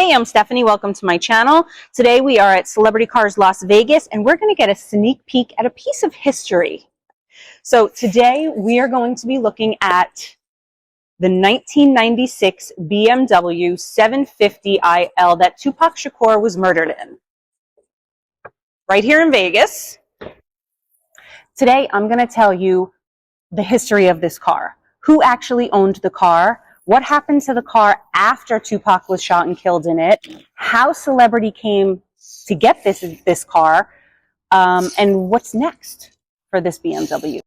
Hey, I'm Stephanie. Welcome to my channel. Today we are at Celebrity Cars Las Vegas, and we're going to get a sneak peek at a piece of history. So today we are going to be looking at the 1996 BMW 750iL that Tupac Shakur was murdered in, right here in Vegas. Today I'm going to tell you the history of this car, who actually owned the car, what happened to the car after Tupac was shot and killed in it, how celebrity came to get this car, and what's next for this BMW.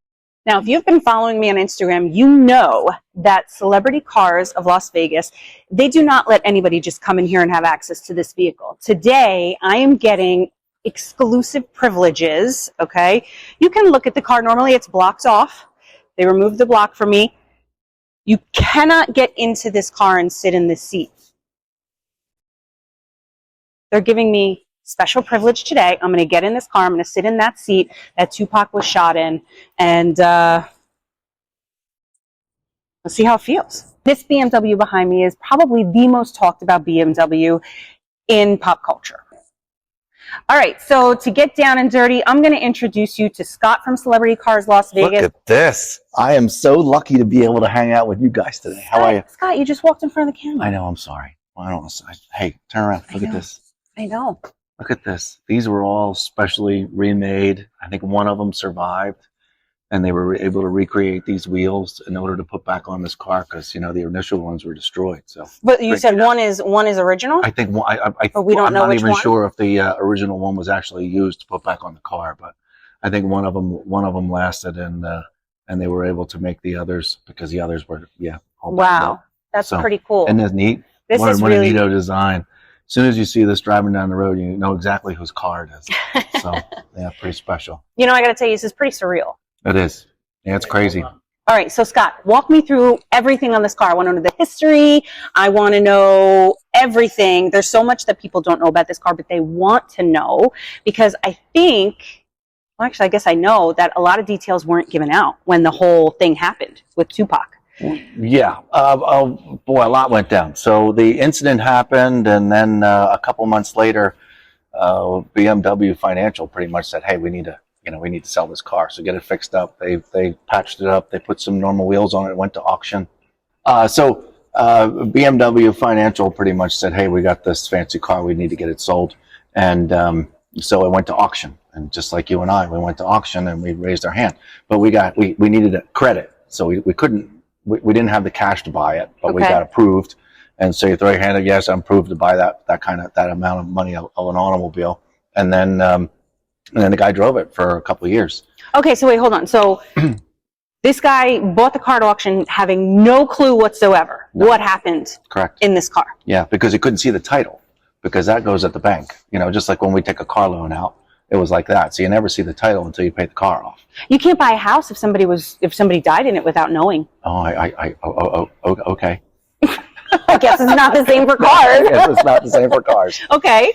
Now, if you've been following me on Instagram, you know that Celebrity Cars of Las Vegas, they do not let anybody just come in here and have access to this vehicle. Today, I am getting exclusive privileges, okay? You can look at the car. Normally, it's blocked off. They removed the block for me. You cannot get into this car and sit in this seat. They're giving me special privilege today. I'm going to get in this car. I'm going to sit in that seat that Tupac was shot in, and let's see how it feels. This BMW behind me is probably the most talked about BMW in pop culture. All right, so to get down and dirty, I'm going to introduce you to Scott from Celebrity Cars Las Vegas. Look at this. I am so lucky to be able to hang out with you guys today. How are you? Scott, you just walked in front of the camera. I know, I'm sorry. Well, I don't know. Hey, turn around. Look at this. I know. Look at this. These were all specially remade. I think one of them survived, and they were able to recreate these wheels in order to put back on this car because, you know, the initial ones were destroyed. So, but you said one is original? I think but we don't know which one. I'm not even sure if the original one was actually used to put back on the car, but I think one of them lasted, and they were able to make the others because the others were all wow, that's pretty cool. And that's neat. This is what really a neato design. As soon as you see this driving down the road, you know exactly whose car it is. So yeah, pretty special. You know, I got to tell you, this is pretty surreal. It is. Yeah, it's crazy. All right, so Scott, walk me through everything on this car. I want to know the history. I want to know everything. There's so much that people don't know about this car, but they want to know because I think, well, actually, I guess I know that a lot of details weren't given out when the whole thing happened with Tupac. Yeah. Boy, a lot went down. So the incident happened, and then a couple months later, BMW Financial pretty much said, "Hey, we need to sell this car, so get it fixed up." They patched it up. They put some normal wheels on it. It went to auction. So BMW Financial pretty much said, "Hey, we got this fancy car. We need to get it sold." And so it went to auction. And just like you and I, we went to auction and we raised our hand. But we needed a credit, so we couldn't. We didn't have the cash to buy it, but we got approved. And so you throw your hand up, yes, I'm approved to buy that amount of money of an automobile. And then the guy drove it for a couple of years. Okay, so wait, hold on. So this guy bought the car at auction having no clue whatsoever what happened in this car. Yeah, because he couldn't see the title, because that goes at the bank. You know, just like when we take a car loan out, it was like that. So you never see the title until you pay the car off. You can't buy a house if somebody died in it without knowing. Oh, okay. I guess it's not the same for cars. I guess it's not the same for cars. Okay.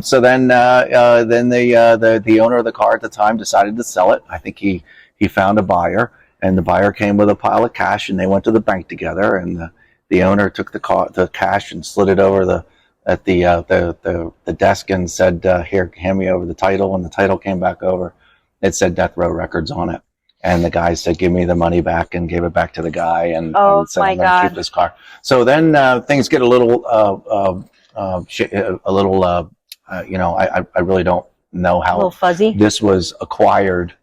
So then the owner of the car at the time decided to sell it. I think he found a buyer, and the buyer came with a pile of cash, and they went to the bank together. And the owner took the cash and slid it over the desk and said, "Here, hand me over the title." And the title came back over. It said Death Row Records on it. And the guy said, "Give me the money back," and gave it back to the guy, and said, "I'm going to keep this car." So then things get a little, I really don't know how. A little fuzzy. This was acquired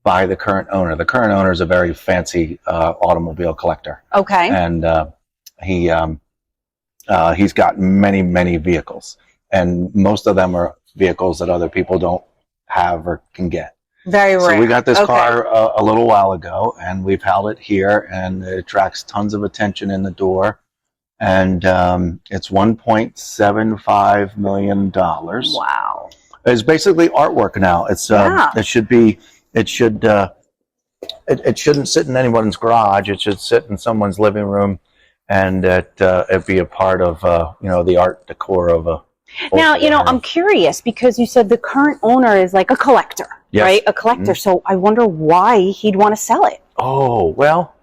by the current owner. The current owner is a very fancy automobile collector. Okay. And he's got many, many vehicles, and most of them are vehicles that other people don't have or can get. Very rare. So we got this car a little while ago, and we've held it here, and it attracts tons of attention in the door. And it's $1.75 million. Wow. It's basically artwork now. It's it shouldn't sit in anyone's garage. It should sit in someone's living room, and it be a part of the art decor of a. Now, I'm curious because you said the current owner is like a collector, right? A collector. So I wonder why he'd want to sell it. Oh, well,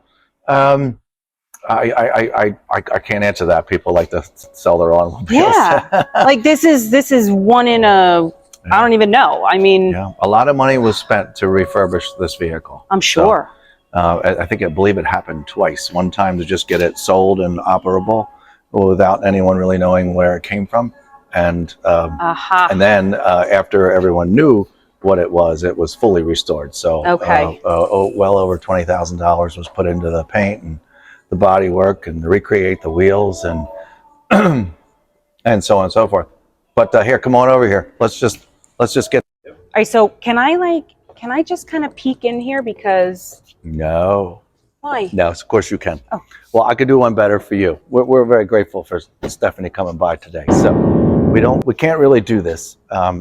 I can't answer that. People like to sell their automobiles. Yeah, like this is one in a. I don't even know. I mean, yeah, a lot of money was spent to refurbish this vehicle. I'm sure. So, I believe it happened twice. One time to just get it sold and operable without anyone really knowing where it came from, and then after everyone knew what it was fully restored. So okay. well over $20,000 was put into the paint and the body work and to recreate the wheels and and so on and so forth. But here, come on over here. Let's just get. All right. So can I just kind of peek in here we No. Why? No, of course you can. Oh. Well, I could do one better for you. We're very grateful for Stephanie coming by today. So we can't really do this.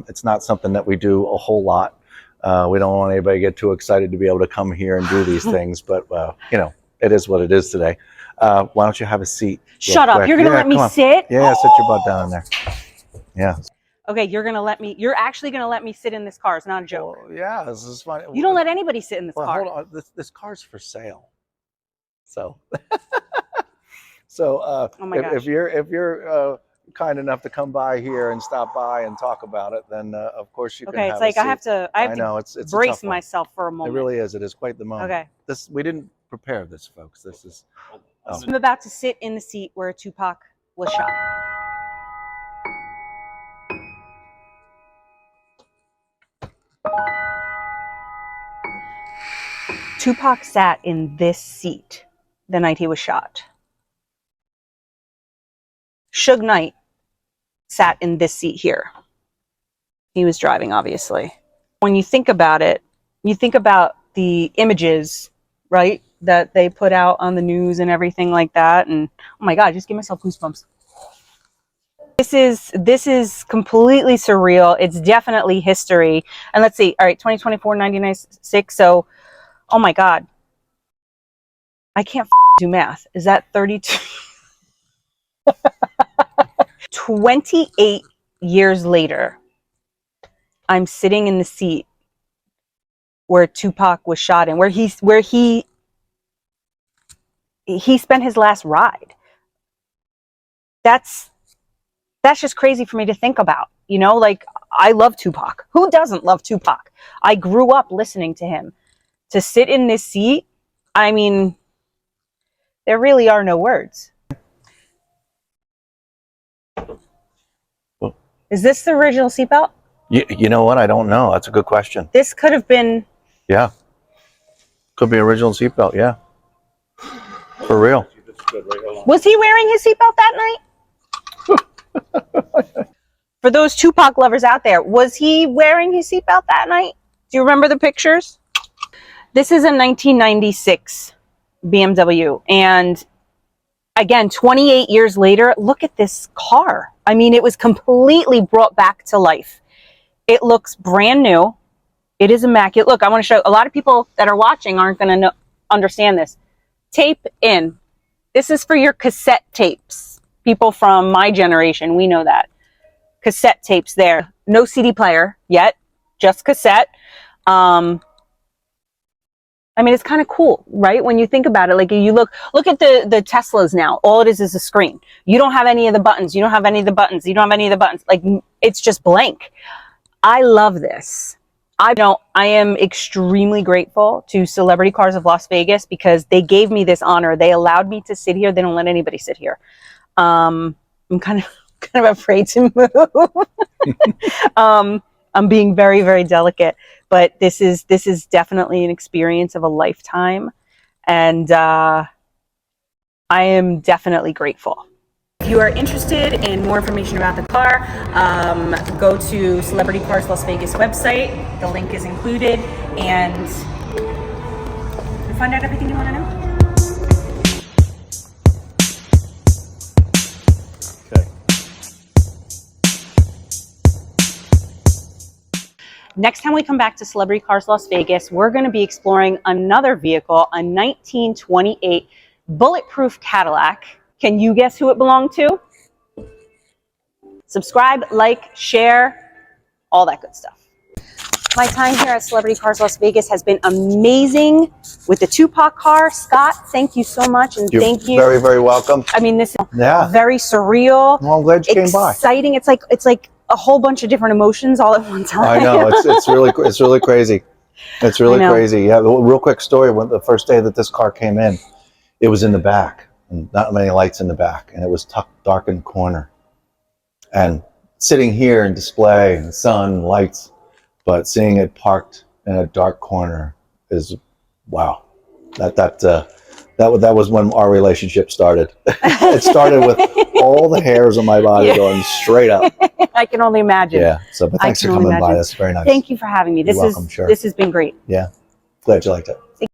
It's not something that we do a whole lot. We don't want anybody to get too excited to be able to come here and do these things, but you know, it is what it is today. Why don't you have a seat? Shut up. You're going to let me sit? Yeah, sit your butt down in there. Yeah. Okay, you're actually going to let me sit in this car. It's not a joke. Well, yeah, this is fine. You don't let anybody sit in this car. Hold on. This car's for sale. So, so oh my gosh. if you're kind enough to come by here and stop by and talk about it, then of course you can. Okay, it's like I have to it's brace myself for a moment. It really is. It is quite the moment. Okay. We didn't prepare this, folks. This is. I'm about to sit in the seat where Tupac was shot. Tupac sat in this seat the night he was shot. Suge Knight sat in this seat here. He was driving, obviously. When you think about it, you think about the images, right, that they put out on the news and everything like that. And oh my God, just give myself goosebumps. This is completely surreal. It's definitely history. And let's see. All right, 2024, 1996. So, oh my God. I can't do math. Is that 32? 28 years later, I'm sitting in the seat where Tupac was shot in, where he spent his last ride. That's just crazy for me to think about. You know, like, I love Tupac. Who doesn't love Tupac? I grew up listening to him. To sit in this seat, I mean, there really are no words. Is this the original seatbelt? You know what? I don't know. That's a good question. This could have been. Yeah. Could be original seatbelt. Yeah. For real. Was he wearing his seatbelt that night? For those Tupac lovers out there, was he wearing his seatbelt that night? Do you remember the pictures? This is a 1996 BMW. And again, 28 years later, look at this car. I mean, it was completely brought back to life. It looks brand new. It is immaculate. Look, I want to show a lot of people that are watching aren't going to understand this. Tape in. This is for your cassette tapes. People from my generation, we know that. Cassette tapes there. No CD player yet, just cassette. I mean, it's kind of cool, right? When you think about it, like you look at the Teslas now. All it is a screen. You don't have any of the buttons. You don't have any of the buttons. You don't have any of the buttons. Like, it's just blank. I love this. I am extremely grateful to Celebrity Cars of Las Vegas because they gave me this honor. They allowed me to sit here. They don't let anybody sit here. I'm kind of afraid to move. I'm being very, very delicate, but this is definitely an experience of a lifetime, and I am definitely grateful. If you are interested in more information about the car, go to Celebrity Cars Las Vegas website. The link is included, and find out everything you want to know. Next time we come back to Celebrity Cars Las Vegas, we're going to be exploring another vehicle, a 1928 bulletproof Cadillac. Can you guess who it belonged to? Subscribe, like, share, all that good stuff. My time here at Celebrity Cars Las Vegas has been amazing with the Tupac car. Scott, thank you so much, and thank you. Very, very welcome. I mean, this is very surreal. Well, I'm glad you came by. Exciting. It's like a whole bunch of different emotions all at one time. I know, it's really crazy. It's really crazy. Yeah, real quick story. When the first day that this car came in, it was in the back, and not many lights in the back, and it was tucked dark in the corner. And sitting here in display, and sun, lights, but seeing it parked in a dark corner is wow. That was when our relationship started. It started with all the hairs on my body going straight up. I can only imagine. Yeah. So, but thanks for coming by. That's very nice. Thank you for having me. This You're welcome, sure. This has been great. Yeah. Glad you liked it.